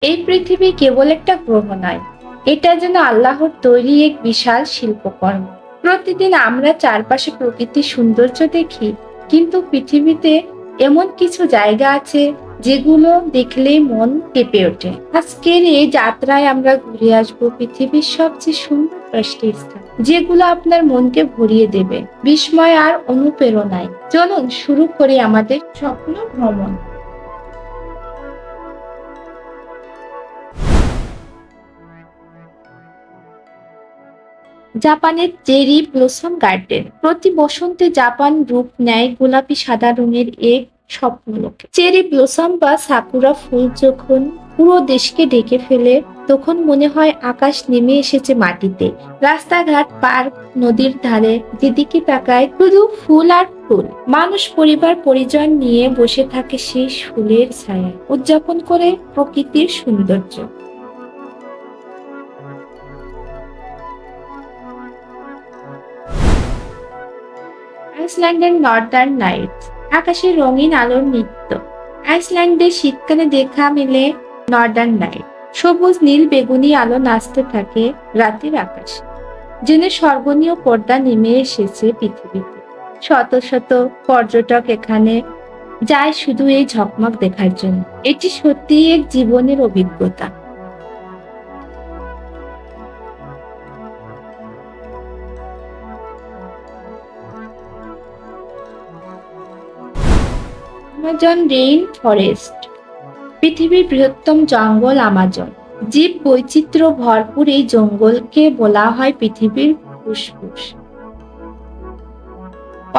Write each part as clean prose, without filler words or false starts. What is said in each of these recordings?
এই পৃথিবী কেবল একটা গ্রহ নয়, এটা যেন আল্লাহর তৈরি এক বিশাল শিল্পকর্ম। প্রতিদিন আমরা চারপাশে প্রকৃতির সৌন্দর্য দেখি, কিন্তু পৃথিবীতে এমন কিছু জায়গা আছে যেগুলো দেখলেই মন কেঁপে ওঠে। আজকের এই যাত্রায় আমরা ঘুরে আসবো পৃথিবীর সবচেয়ে সুন্দর 5টি স্থান, যেগুলো আপনার মনকে ভরিয়ে দেবে বিস্ময় আর অনুপ্রেরণায়। চলুন শুরু করি আমাদের স্বপ্ন ভ্রমণ। জাপানের চেরি ব্লসম গার্ডেন। প্রতি বসন্তে জাপান রূপ নেয় গোলাপি সাদা রঙের এক স্বপ্নলোকে। চেরি ব্লসম বা সাকুরা ফুল যখন পুরো দেশকে ঢেকে ফেলে, তখন মনে হয় আকাশ নেমে এসেছে মাটিতে। রাস্তাঘাট, পার্ক, নদীর ধারে যেদিকে তাকায় শুধু ফুল আর ফুল। মানুষ পরিবার পরিজন নিয়ে বসে থাকে সেই ফুলের ছায়ায়, উদযাপন করে প্রকৃতির সৌন্দর্য। আইসল্যান্ডের নর্দার্ন লাইটস, আকাশের রঙিন আলোর নৃত্য। আইসল্যান্ডে শীতকালে দেখা মেলে নর্দার্ন লাইট। সবুজ নীল বেগুনি আলো নাচতে থাকে রাতের আকাশে, যেন স্বর্গনীয় পর্দা নেমে এসেছে পৃথিবীতে। শত শত পর্যটক এখানে যায় শুধু এই ঝকমক দেখার জন্য। এটি সত্যিই এক জীবনের অভিজ্ঞতা। আমাজন রেইন ফরেস্ট, পৃথিবীর বৃহত্তম জঙ্গল আমাজন। জীব বৈচিত্র্য ভরপুর এই জঙ্গলকে বলা হয় পৃথিবীর ফুসফুস।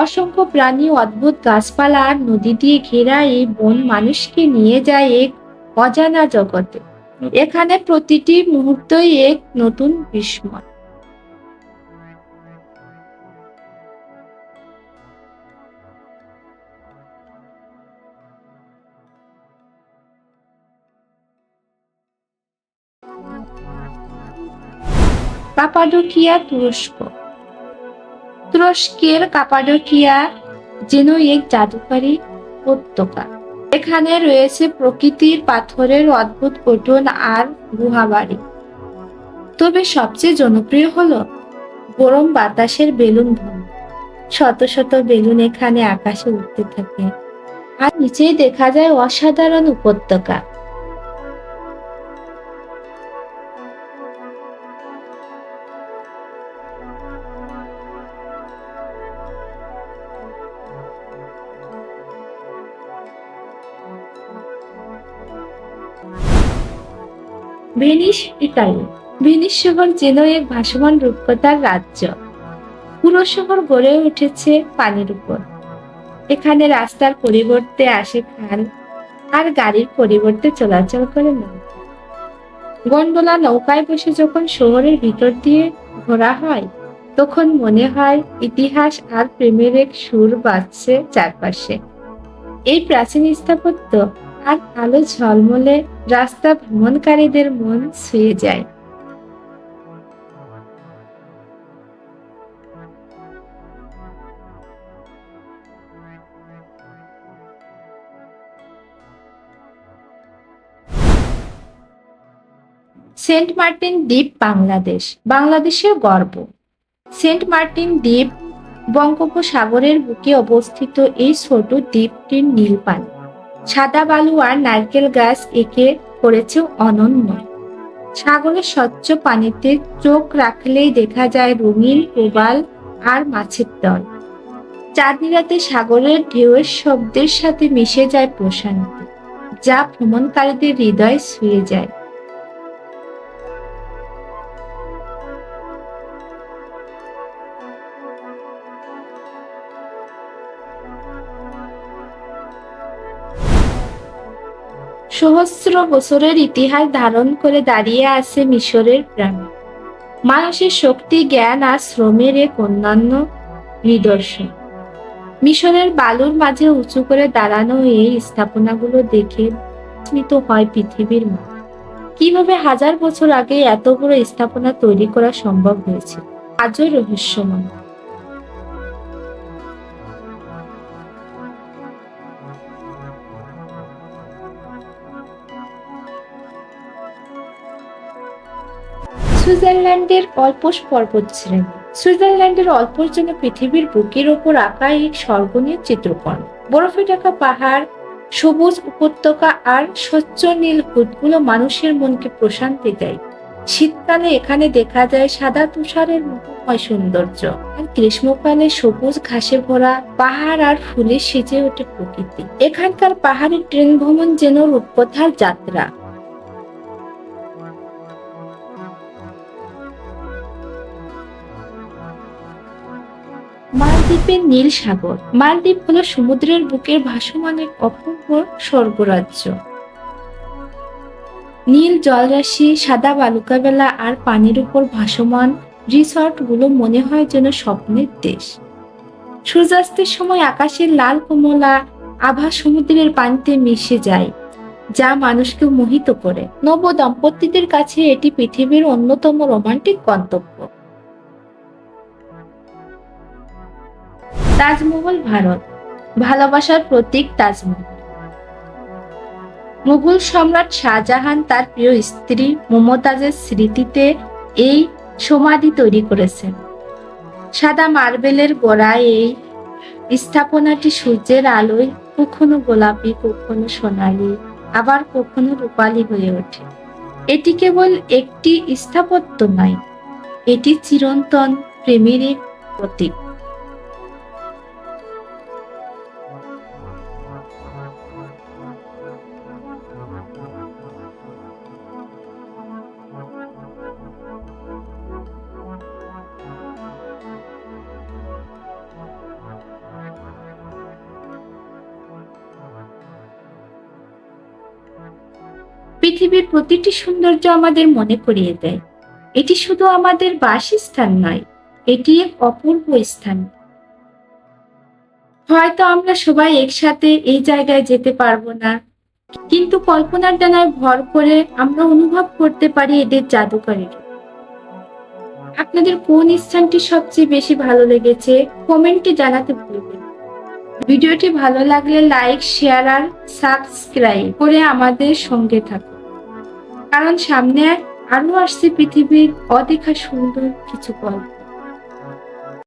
অসংখ্য প্রাণী, অদ্ভুত গাছপালা আর নদী দিয়ে ঘেরা এই বন মানুষকে নিয়ে যায় এক অজানা জগতে। এখানে প্রতিটি মুহূর্তই এক নতুন বিস্ময়। কাপাডোকিয়া, তুরস্ক। তুরস্কের কাপাডোকিয়া যেন এক জাদুকরী উপত্যকা। এখানে রয়েছে প্রকৃতির পাথরের অদ্ভুত গঠন আর গুহাবাড়ি। তবে সবচেয়ে জনপ্রিয় হলো গরম বাতাসের বেলুন ভ্রমণ। শত শত বেলুন এখানে আকাশে উঠতে থাকে, আর নিচেই দেখা যায় অসাধারণ উপত্যকা। Venice, Italy. ভেনিস শহর যেন এক ভাসমান রূপকথার রাজ্য। পুরো শহর গড়ে উঠেছে পানির উপর। এখানে রাস্তার পরিবর্তে আসে খাল, আর গাড়ির পরিবর্তে চলাচল করে নৌকা। গন্ডোলা নৌকায় বসে যখন শহরের ভিতর দিয়ে ঘোরা হয়, তখন মনে হয় ইতিহাস আর প্রেমের এক সুর বাজছে চারপাশে। এই প্রাচীন স্থাপত্য আর আলো ঝলমলে রাস্তা ভ্রমণকারীদের মন ছুঁয়ে যায়। সেন্ট মার্টিন দ্বীপ, বাংলাদেশ। বাংলাদেশের গর্ব। সেন্ট মার্টিন দ্বীপ বঙ্গোপসাগরের বুকে অবস্থিত। এই ছোট দ্বীপটির নীল পানি, সাদা বালু আর নারকেল গাছ একে করেছে অনন্য। সাগরের স্বচ্ছ পানিতে চোখ রাখলেই দেখা যায় রঙিন প্রবাল আর মাছের দল। চাঁদনি রাতে সাগরের ঢেউয়ের শব্দের সাথে মিশে যায় প্রশান্তি, যা ভ্রমণকারীদের হৃদয় ছুঁয়ে যায়। সহস্র বছরের ইতিহাস ধারণ করে দাঁড়িয়ে আছে মিশরের পিরামিড। মানুষের শক্তি, জ্ঞান আর শ্রমের এক অন্যান্য নিদর্শন। মিশরের বালুর মাঝে উঁচু করে দাঁড়ানো এই স্থাপনাগুলো দেখে স্মিত হয় পৃথিবীর মা। কিভাবে হাজার বছর আগে এত বড় স্থাপনা তৈরি করা সম্ভব হয়েছে, আজও রহস্যময়। সুইজারল্যান্ডের অল্পস পর্বত শ্রেণী। সুইজারল্যান্ডের অল্পস যেন পৃথিবীর বুকের ওপর আঁকা এক স্বর্গনীয় চিত্রকণ। বরফে ঢাকা পাহাড়, সবুজ উপত্যকা আর স্বচ্ছ নীল হ্রদগুলো মানুষের মনকে প্রশান্তি দেয়। শীতকালে এখানে দেখা যায় সাদা তুষারের মোহময় সৌন্দর্য, আর গ্রীষ্মকালে সবুজ ঘাসে ভরা পাহাড় আর ফুলে সেজে ওঠে প্রকৃতি। এখানকার পাহাড়ের ট্রেন ভ্রমণ যেন রূপকথার যাত্রা। মালদ্বীপের নীল সাগর। মালদ্বীপ হলো সমুদ্রের বুকের ভাসমান এক অপূর্ব স্বর্গরাজ্য। নীল জলরাশি, সাদা বালুকাবেলা আর পানির উপর ভাসমান রিসর্ট গুলো মনে হয় যেন স্বপ্নের দেশ। সূর্যাস্তের সময় আকাশের লাল কমলা আভা সমুদ্রের পানিতে মিশে যায়, যা মানুষকে মোহিত করে। নব দম্পতিদের কাছে এটি পৃথিবীর অন্যতম রোমান্টিক গন্তব্য। তাজমহল, ভারত। ভালোবাসার প্রতীক তাজমহল। মুঘল সম্রাট শাহজাহান তার প্রিয় স্ত্রী মমতাজের স্মৃতিতে এই সমাধি তৈরি করেছেন। সাদা মার্বেলের গড়ায় এই স্থাপনাটি সূর্যের আলোয় কখনো গোলাপি, কখনো সোনালী, আবার কখনো রূপালী হয়ে ওঠে। এটি কেবল একটি স্থাপত্য নয়, এটি চিরন্তন প্রেমের এক প্রতীক। পৃথিবীর প্রতিটি সৌন্দর্য আমাদের মনে করিয়ে দেয় এটি শুধু আমাদের বাসস্থান নয়, এটি এক অপূর্ব স্থান। হয়তো আমরা সবাই একসাথে এই জায়গায় যেতে পারবো না, কিন্তু কল্পনার ডানায় ভর করে আমরা অনুভব করতে পারি এদের জাদুকরীর। আপনাদের কোন স্থানটি সবচেয়ে বেশি ভালো লেগেছে কমেন্টে জানাতে ভুলবেন। ভিডিওটি ভালো লাগলে লাইক, শেয়ার আর সাবস্ক্রাইব করে আমাদের সঙ্গে থাকুন, কারণ সামনে আরো আসছে পৃথিবীর অদেখা সুন্দর কিছু গল্প।